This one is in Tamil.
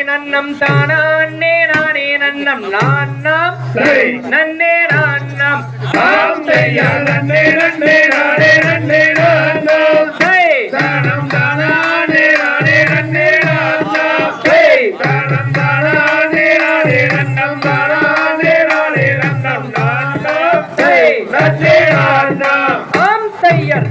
நன்னம் தானே நானே நன்னம் நான்னாம் நன்னே நான்னாம் தாம் செய்ய நன்னே நன்னே நானே நன்னே நான்னாம் தானம் தானே நானே நன்னே நான்னாம் தானம் தானே நானே நன்னம் தானே நானே நன்னம் நான்னாம் நன்னே நான்னாம் ஆம் தையர்